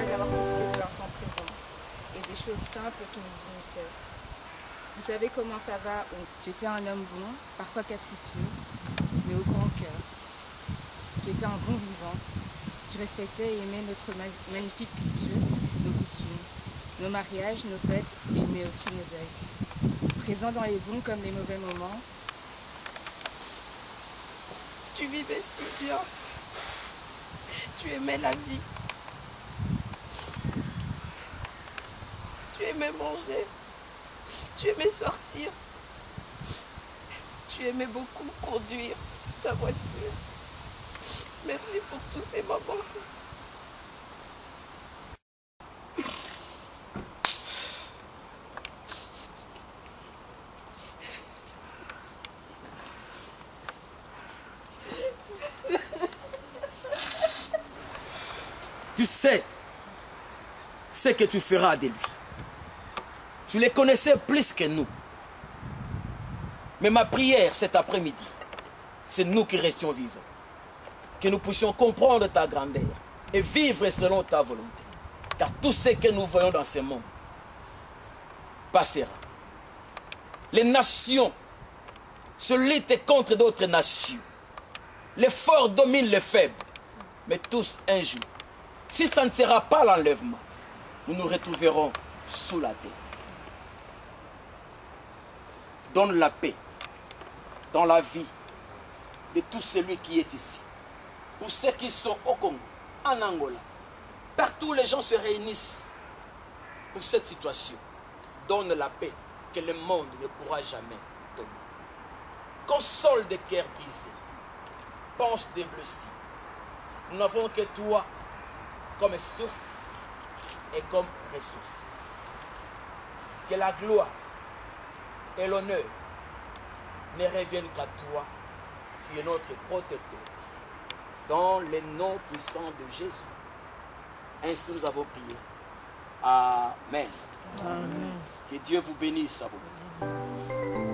après avoir profité de l'instant présent et des choses simples qui nous unissent. Vous savez comment ça va? Tu étais un homme bon, parfois capricieux, mais au grand cœur. Tu étais un bon vivant. Tu respectais et aimais notre magnifique culture, nos coutumes, nos mariages, nos fêtes, mais aussi nos deuils. Présent dans les bons comme les mauvais moments. Tu vivais si bien. Tu aimais la vie. Tu aimais manger. Tu aimais sortir. Tu aimais beaucoup conduire ta voiture. Merci pour tous ces moments. Tu sais ce que tu feras de lui. Tu les connaissais plus que nous. Mais ma prière cet après-midi, c'est nous qui restions vivants. Que nous puissions comprendre ta grandeur et vivre selon ta volonté. Car tout ce que nous voyons dans ce monde passera. Les nations se luttent contre d'autres nations. Les forts dominent les faibles. Mais tous un jour, si ça ne sera pas l'enlèvement, nous nous retrouverons sous la terre. Donne la paix dans la vie de tout celui qui est ici. Pour ceux qui sont au Congo, en Angola, partout les gens se réunissent pour cette situation. Donne la paix que le monde ne pourra jamais donner. Console des cœurs brisés. Pense des blessés. Nous n'avons que toi comme source et comme ressource. Que la gloire et l'honneur ne reviennent qu'à toi, qui es notre protecteur. Dans le nom puissant de Jésus. Ainsi nous avons prié. Amen. Amen. Que Dieu vous bénisse.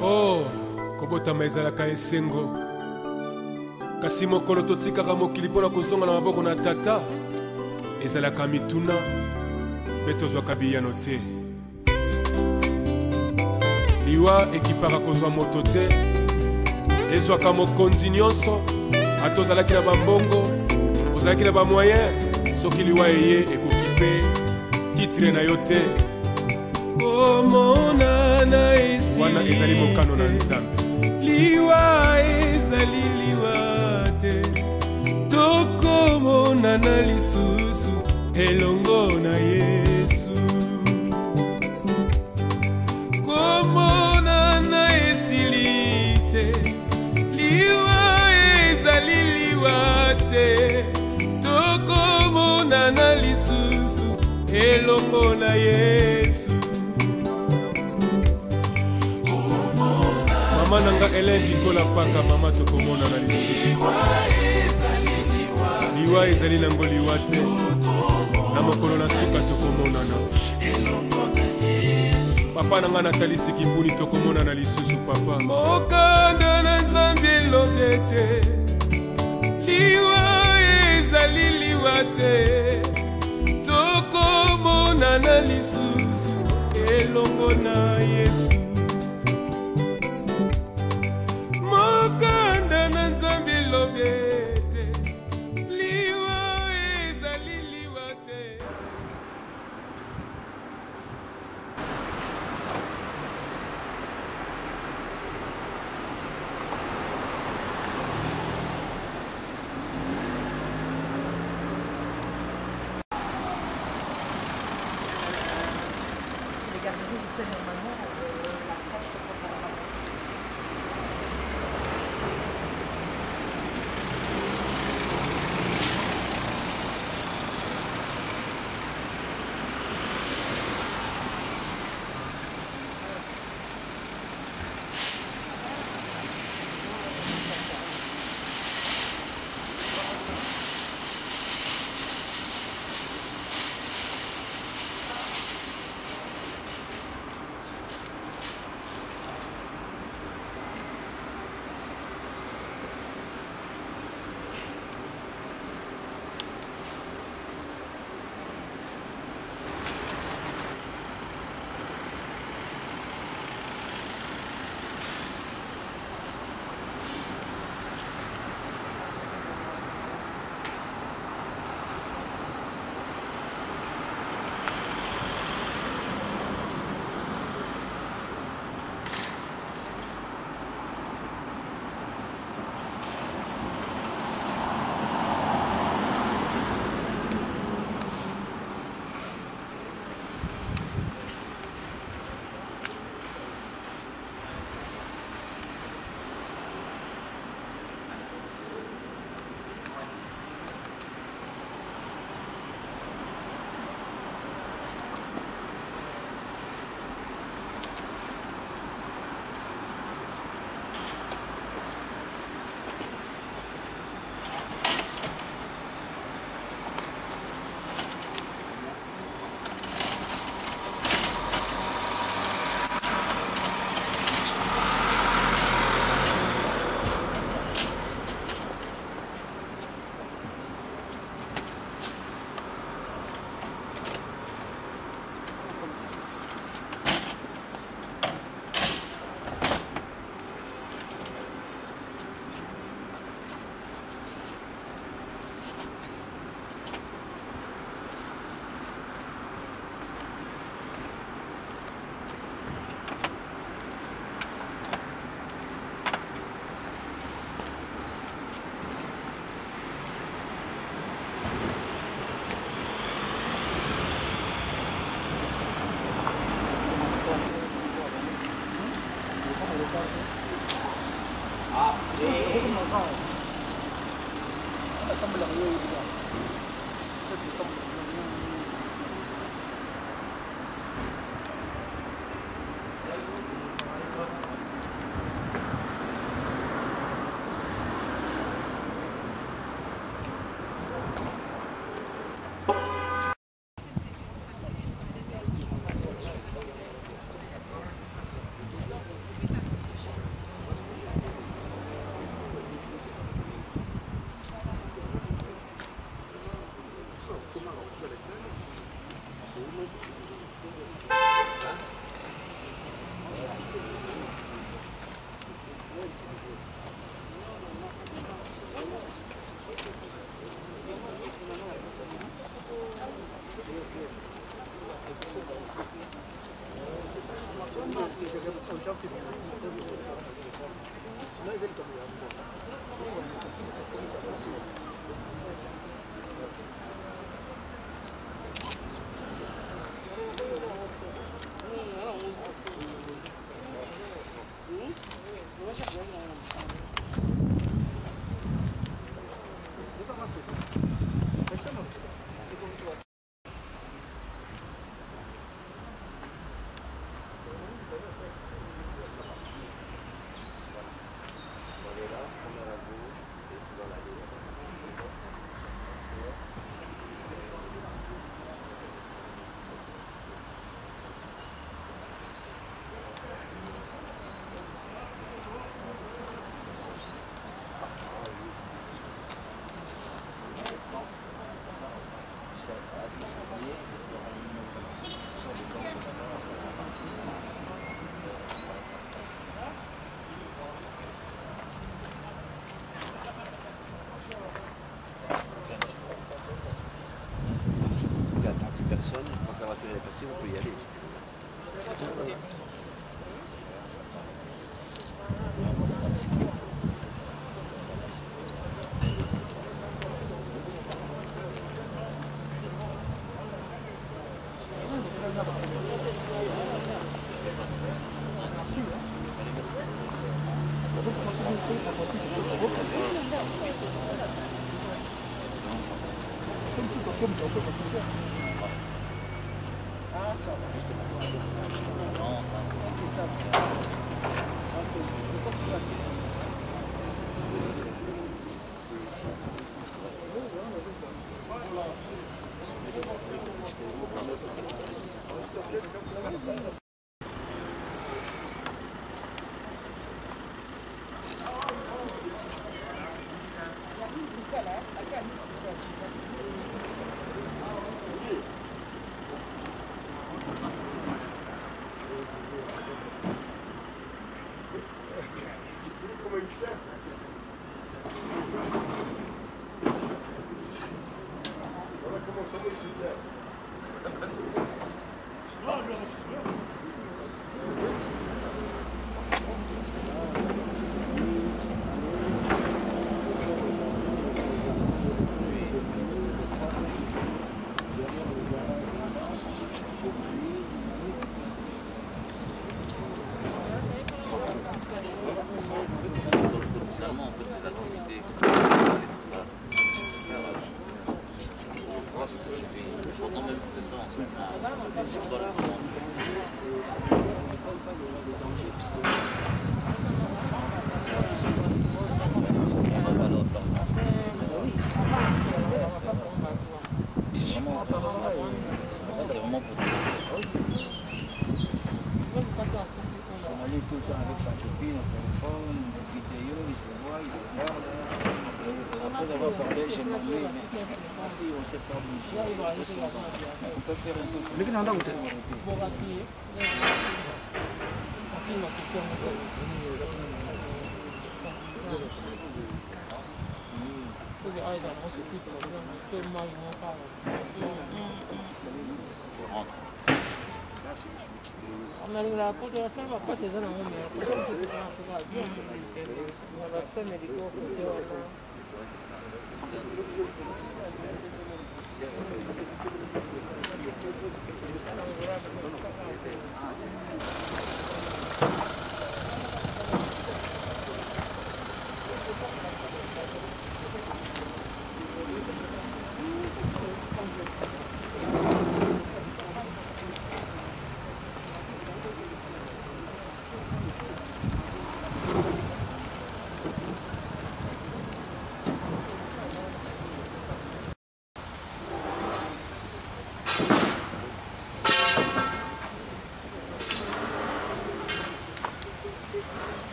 Oh, kobotama ezalaka esengo. Kasi mokolo totikaka mokili mpona kozonga na maboko na tata ezalaka mituna mpe tozwaka biyano te. Liwa ekipaka kozwa moto te ezwaka mokonzi nyonso. Ata ozalaki na bambongo ozalaki na bamoyen soki liwa eye ekoki mpe titre na yo te. Komonana esi wana ezali mokano na Nzambe. Liwa ezali liwa te. Tokomonana lisusu elongo na Yesu. Komonana esili te. Liwa ezali liwa te. Tokomonana lisusu elongo na Yesu. Mama nanga Hélène Kola paka mama tokomonana lisusu. Liwa ezali nango liwa te. Na mokolo na suka tokomonana. Papa nanga Nathalie Sikibuni tokomonana lisusu papa. Mokanda na Nzambe elobye te. Liwa ezali liwa te. Tokomonana lisusu elongo na Yesu. Mokanda na Nzambe elobye te. Liwa ezali liwa te. Les garderies, vous faites normalement la crèche pour faire la vacances.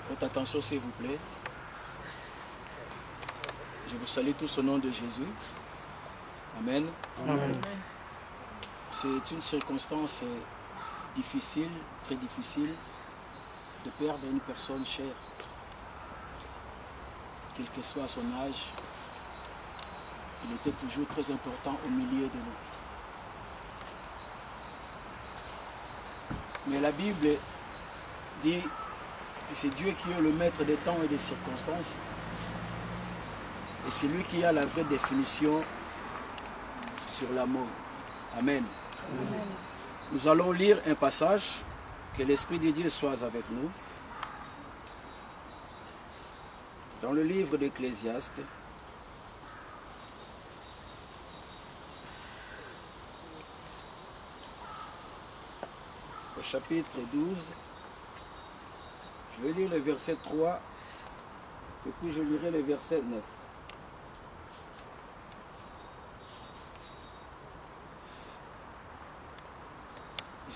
Votre attention s'il vous plaît. Je vous salue tous au nom de Jésus. Amen. Amen. C'est une circonstance difficile, très difficile, de perdre une personne chère. Quel que soit son âge, il était toujours très important au milieu de nous. Mais la Bible dit que c'est Dieu qui est le maître des temps et des circonstances. Et c'est lui qui a la vraie définition sur la mort. Amen. Amen. Nous allons lire un passage. Que l'Esprit de Dieu soit avec nous. Dans le livre d'Ecclésiaste, au chapitre 12, je vais lire le verset 3 et puis je lirai le verset 9.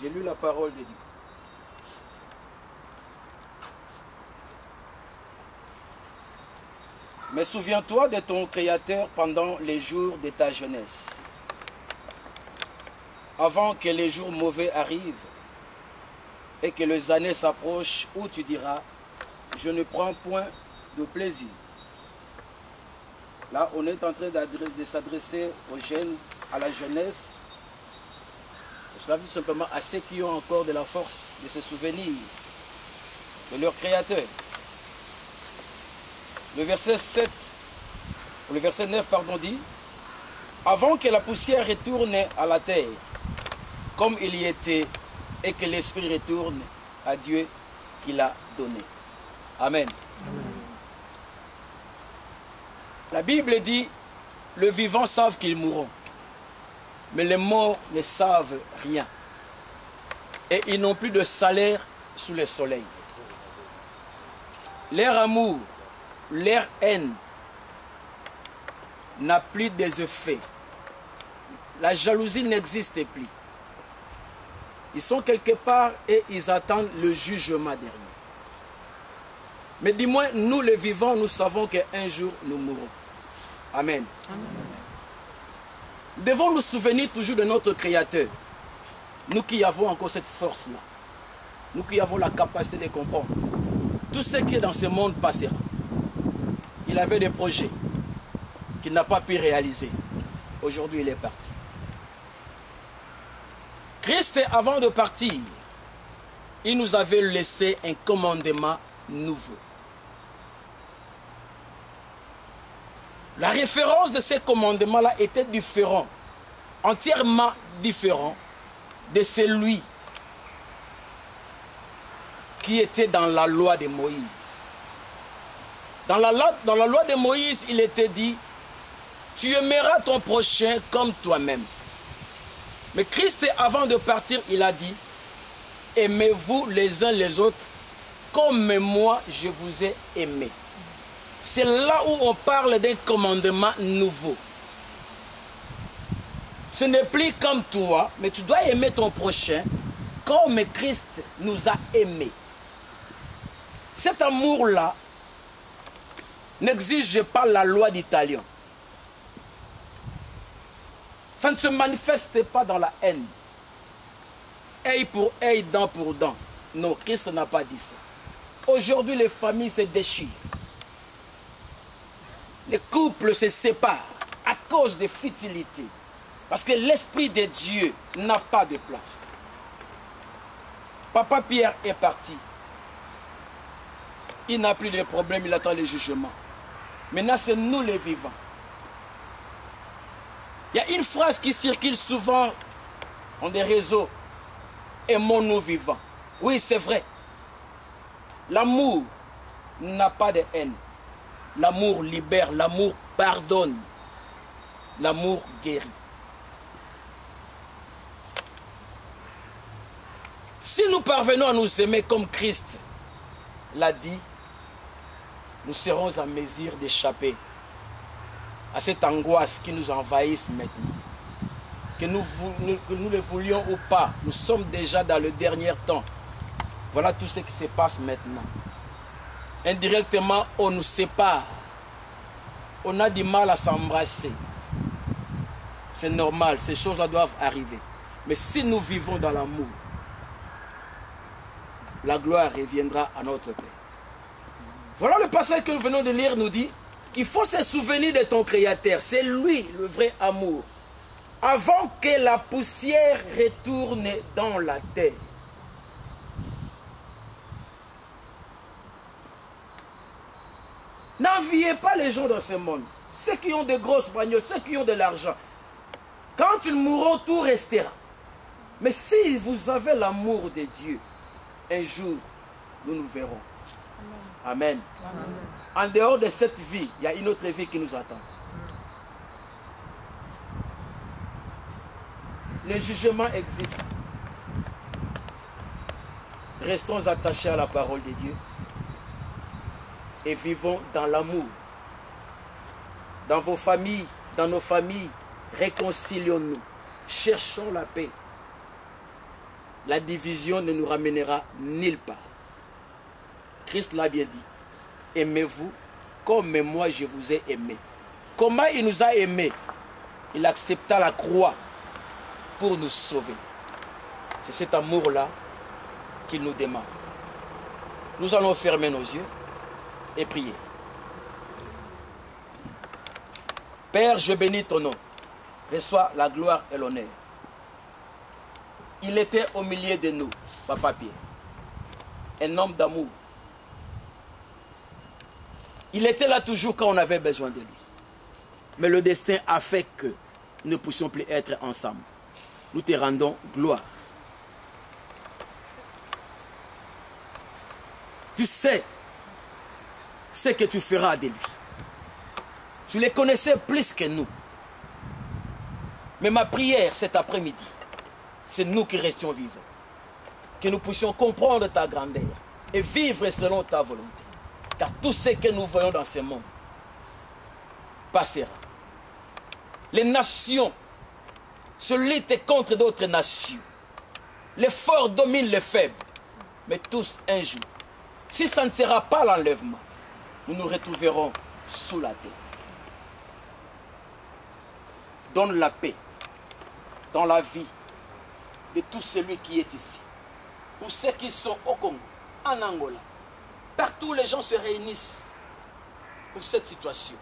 J'ai lu la parole de Dieu. Mais souviens-toi de ton Créateur pendant les jours de ta jeunesse, avant que les jours mauvais arrivent et que les années s'approchent où tu diras, je ne prends point de plaisir. Là, on est en train de s'adresser aux jeunes, à la jeunesse. Cela veut simplement à ceux qui ont encore de la force de se souvenir de leur Créateur. Le verset 7, ou le verset 9, pardon, dit, avant que la poussière retourne à la terre, comme il y était, et que l'Esprit retourne à Dieu qui l'a donné. Amen. Amen. La Bible dit, les vivants savent qu'ils mourront, mais les morts ne savent rien. Et ils n'ont plus de salaire sous le soleil. Leur amour, leur haine n'a plus des effets. La jalousie n'existe plus. Ils sont quelque part et ils attendent le jugement dernier. Mais dis-moi, nous les vivants, nous savons qu'un jour nous mourrons. Amen. Amen. Devons nous souvenir toujours de notre Créateur. Nous qui avons encore cette force-là. Nous qui avons la capacité de comprendre. Tout ce qui est dans ce monde passera. Il avait des projets qu'il n'a pas pu réaliser. Aujourd'hui, il est parti. Christ, avant de partir, il nous avait laissé un commandement nouveau. La référence de ces commandements-là était différente, entièrement différent de celui qui était dans la loi de Moïse. Dans la loi de Moïse, il était dit, tu aimeras ton prochain comme toi-même. Mais Christ, avant de partir, il a dit, aimez-vous les uns les autres comme moi je vous ai aimé. C'est là où on parle d'un commandement nouveau. Ce n'est plus comme toi, mais tu dois aimer ton prochain comme Christ nous a aimés. Cet amour-là n'exige pas la loi d'Italien. Ça ne se manifeste pas dans la haine. Œil pour œil, dent pour dent. Non, Christ n'a pas dit ça. Aujourd'hui, les familles se déchirent. Les couples se séparent à cause de futilités. Parce que l'Esprit de Dieu n'a pas de place. Papa Pierre est parti. Il n'a plus de problème, il attend le jugement. Maintenant, c'est nous les vivants. Il y a une phrase qui circule souvent dans des réseaux. Aimons-nous vivants. Oui, c'est vrai. L'amour n'a pas de haine. L'amour libère, l'amour pardonne. L'amour guérit. Si nous parvenons à nous aimer comme Christ l'a dit, nous serons en mesure d'échapper à cette angoisse qui nous envahisse maintenant. Que nous le voulions ou pas, nous sommes déjà dans le dernier temps. Voilà tout ce qui se passe maintenant. Indirectement, on nous sépare. On a du mal à s'embrasser. C'est normal, ces choses-là doivent arriver. Mais si nous vivons dans l'amour, la gloire reviendra à notre Père. Voilà le passage que nous venons de lire nous dit, il faut se souvenir de ton Créateur. C'est lui le vrai amour. Avant que la poussière retourne dans la terre. N'enviez pas les gens dans ce monde. Ceux qui ont de grosses bagnoles, ceux qui ont de l'argent. Quand ils mourront, tout restera. Mais si vous avez l'amour de Dieu, un jour, nous nous verrons. Amen. Amen. En dehors de cette vie, il y a une autre vie qui nous attend. Le jugement existe. Restons attachés à la parole de Dieu et vivons dans l'amour. Dans vos familles, dans nos familles, réconcilions-nous. Cherchons la paix. La division ne nous ramènera nulle part. Christ l'a bien dit. Aimez-vous comme moi je vous ai aimé. Comment il nous a aimés? Il accepta la croix pour nous sauver. C'est cet amour-là qu'il nous demande. Nous allons fermer nos yeux et prier. Père, je bénis ton nom. Reçois la gloire et l'honneur. Il était au milieu de nous, Papa Pierre. Un homme d'amour. Il était là toujours quand on avait besoin de lui. Mais le destin a fait que nous ne puissions plus être ensemble. Nous te rendons gloire. Tu sais ce que tu feras de lui. Tu les connaissais plus que nous. Mais ma prière cet après-midi, c'est nous qui restions vivants. Que nous puissions comprendre ta grandeur et vivre selon ta volonté. Car tout ce que nous voyons dans ce monde passera. Les nations se luttent contre d'autres nations. Les forts dominent les faibles. Mais tous un jour, si ça ne sera pas l'enlèvement, nous nous retrouverons sous la terre. Donne la paix dans la vie de tout celui qui est ici. Pour ceux qui sont au Congo, en Angola, partout les gens se réunissent pour cette situation.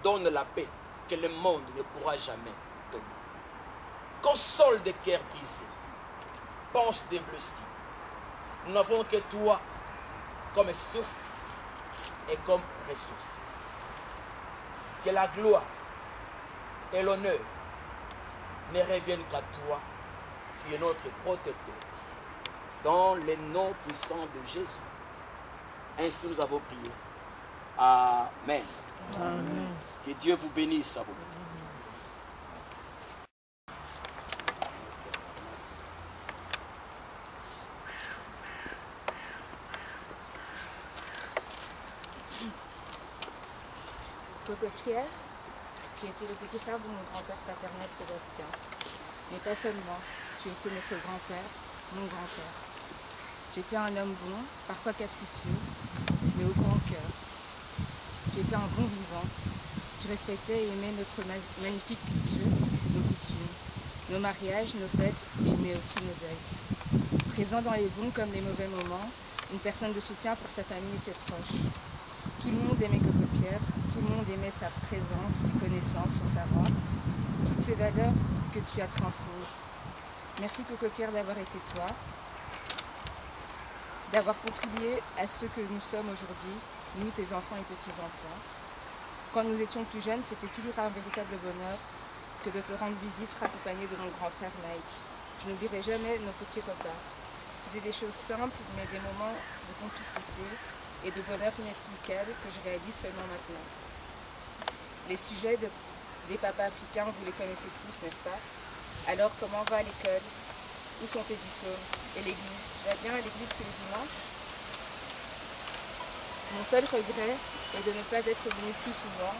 Donne la paix que le monde ne pourra jamais donner. Console des cœurs brisés. Penche des blessés. Nous n'avons que toi comme source et comme ressource. Que la gloire et l'honneur ne reviennent qu'à toi, qui es notre protecteur. Dans le nom puissant de Jésus. Ainsi nous avons prié. Amen. Amen. Que Dieu vous bénisse à vous. Coco Pierre, tu étais le petit frère de mon grand-père paternel Sébastien. Mais pas seulement, tu étais notre grand-père, mon grand-père. Tu étais un homme bon, parfois capricieux, mais au grand cœur. Tu étais un bon vivant. Tu respectais et aimais notre magnifique culture, nos coutumes, nos mariages, nos fêtes, mais aussi nos deuils. Présent dans les bons comme les mauvais moments, une personne de soutien pour sa famille et ses proches. Tout le monde aimait Coco Pierre, tout le monde aimait sa présence, ses connaissances sur sa robe, toutes ces valeurs que tu as transmises. Merci Coco Pierre d'avoir été toi, d'avoir contribué à ce que nous sommes aujourd'hui, nous, tes enfants et petits-enfants. Quand nous étions plus jeunes, c'était toujours un véritable bonheur que de te rendre visite accompagné de mon grand frère Mike. Je n'oublierai jamais nos petits repas. C'était des choses simples, mais des moments de complicité et de bonheur inexplicable que je réalise seulement maintenant. Les sujets des papas africains, vous les connaissez tous, n'est-ce pas? Alors, comment va l'école? Où sont tes diplômes? Et l'église? Tu vas bien à l'église tous les dimanches? Mon seul regret est de ne pas être venu plus souvent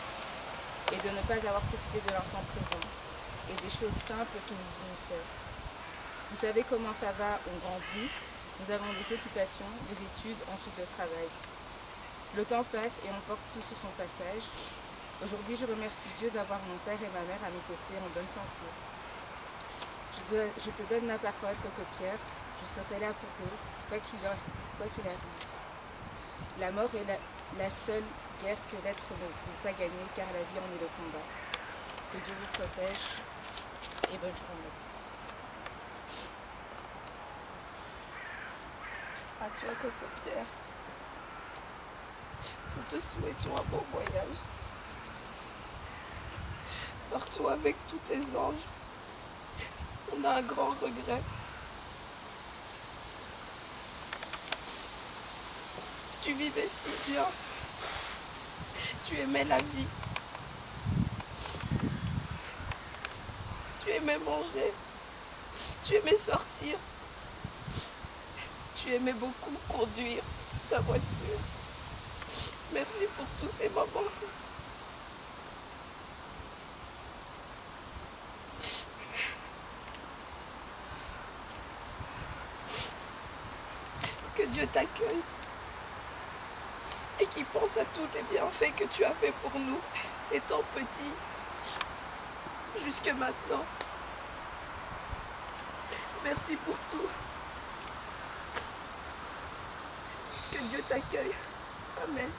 et de ne pas avoir profité de l'instant présent et des choses simples qui nous unissaient. Vous savez comment ça va, on grandit, nous avons des occupations, des études, ensuite le travail. Le temps passe et on porte tout sur son passage. Aujourd'hui, je remercie Dieu d'avoir mon père et ma mère à mes côtés en bonne santé. Je te donne ma parole, Coco Pierre, je serai là pour eux, quoi qu'il arrive. La mort est la seule guerre que l'être ne peut pas gagner, car la vie en est le combat. Que Dieu vous protège et bonne journée à tous. À toi, Coco Pierre. Nous te souhaitons un bon voyage. Partout avec tous tes anges. On a un grand regret. Tu vivais si bien. Tu aimais la vie. Tu aimais manger. Tu aimais sortir. Tu aimais beaucoup conduire ta voiture. Merci pour tous ces moments. Que Dieu t'accueille. et qui pense à tous les bienfaits que tu as fait pour nous, étant petit, jusque maintenant. Merci pour tout. Que Dieu t'accueille. Amen.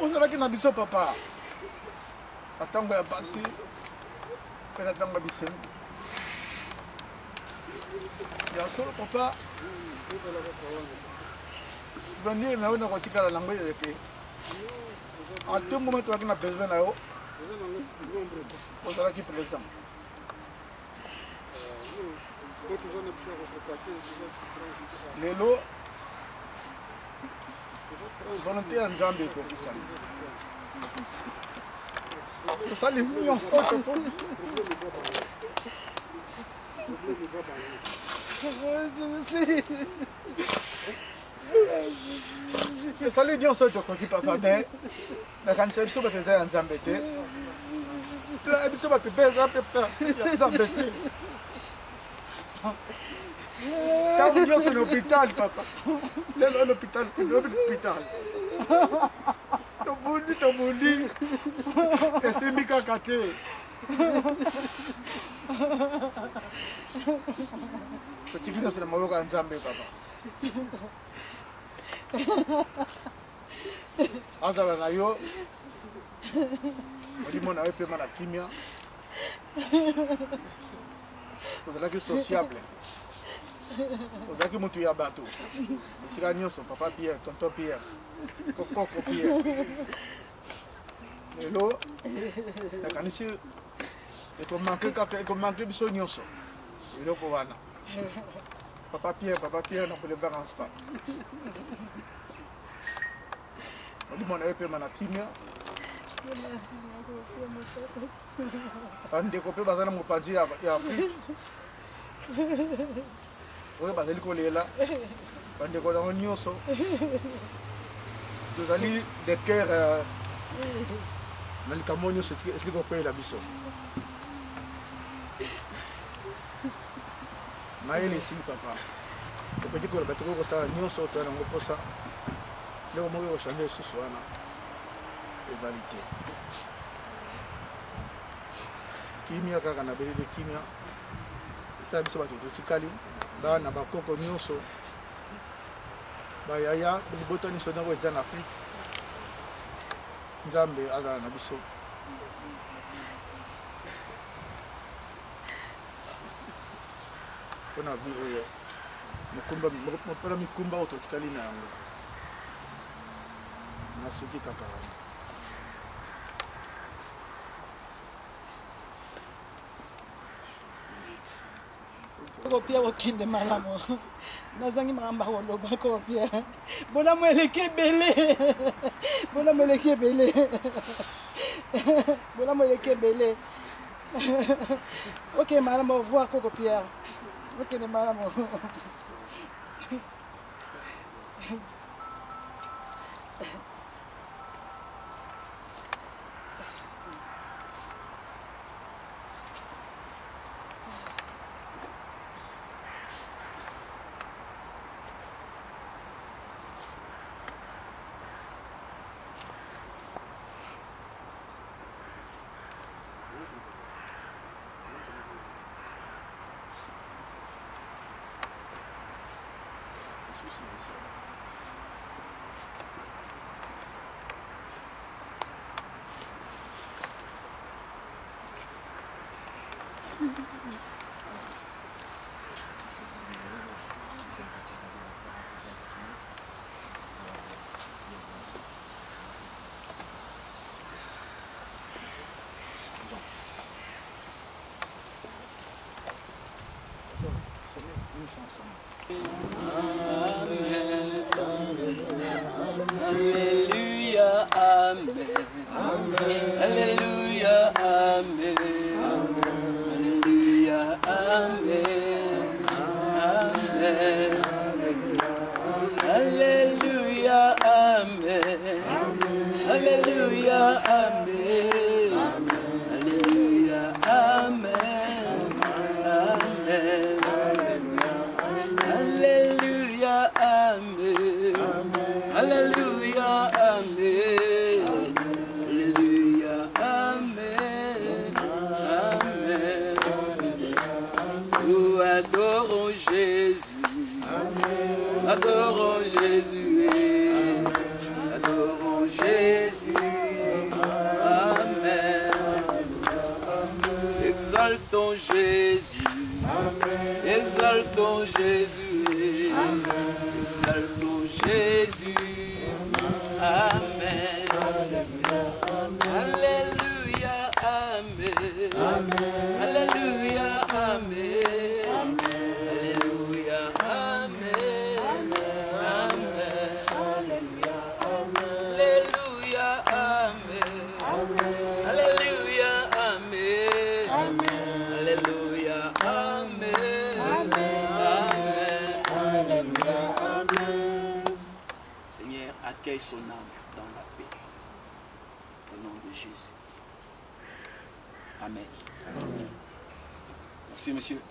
ozalaki na biso papa na ntango ya basi mpe na ntango ya bisengo ya solo papa souvenir na yo na kotikala nango eleke a tout moment tozalaki na besoin na yo ozalaki présent lelo volonté ya nzambe ekokisana tosali nyonso tosali nyonso tokoki papa me nakanisa biso bato eza ya nzambe te biso bato mpe eza mpe ya nzambe te ntango nyonso na hôpital papa lelo l'hôpital tobundi esimbi kaka te totiki nyonso na maboko ya nzambe papa azala na yo molimo na yo epema na kimia ozalaki sociable ozalaki mutu ya bato esika nyonso papa Pierre tonton Pierre kokoko Pierre lelo nakanisi ekomanke biso nyonso eloko wana papa Pierre na boulevard Anspa molimo na yo epema na kimia bandeko mpe baza na mopanzi ya afrique oyo bazali kolela bandeko nango nyonso tozali de cœur na likambo nyonso esili kopelela biso mayele esili papa topeki koloba tokoki kosala nyonso toya nango mposa ndeko moko ekochange lisusu wana ezali te kimia kaka na belele kimia etala biso bato totikali bana bakoko nyonso bayaya libota nyonso ndenge eza na afrique nzambe azala na biso mpona vi oyo mpona mikumba oyo totikali na yango nasuki kaka wana Koko Pierre okende malamu nazangi makambo akoloba Koko Pierre bolamu eleki ebele bolamu eleki ebele bolamu eleki ebele okende malamu au revoir Koko Pierre okende malamu Alléluia, Amen. Alléluia, Amen. Alléluia, Amen. Amen. Alléluia, Amen. Alléluia, Amen. Alléluia, Amen. Amen. Alléluia, Amen. Alléluia, Amen. Alléluia, Amen. Amen. Nous adorons Jésus. Adorons Jésus. Adorons Jésus. Amen. Exaltons Jésus. Exaltons Jésus. Exaltons Jésus. Amen. Alléluia, Amen. Alléluia, Amen. Alléluia, Amen. Amen. Alléluia, Amen. Alléluia, Amen. Alléluia, Amen. Seigneur, accueille son âme dans la paix. Au nom de Jésus. Amen. Merci, monsieur.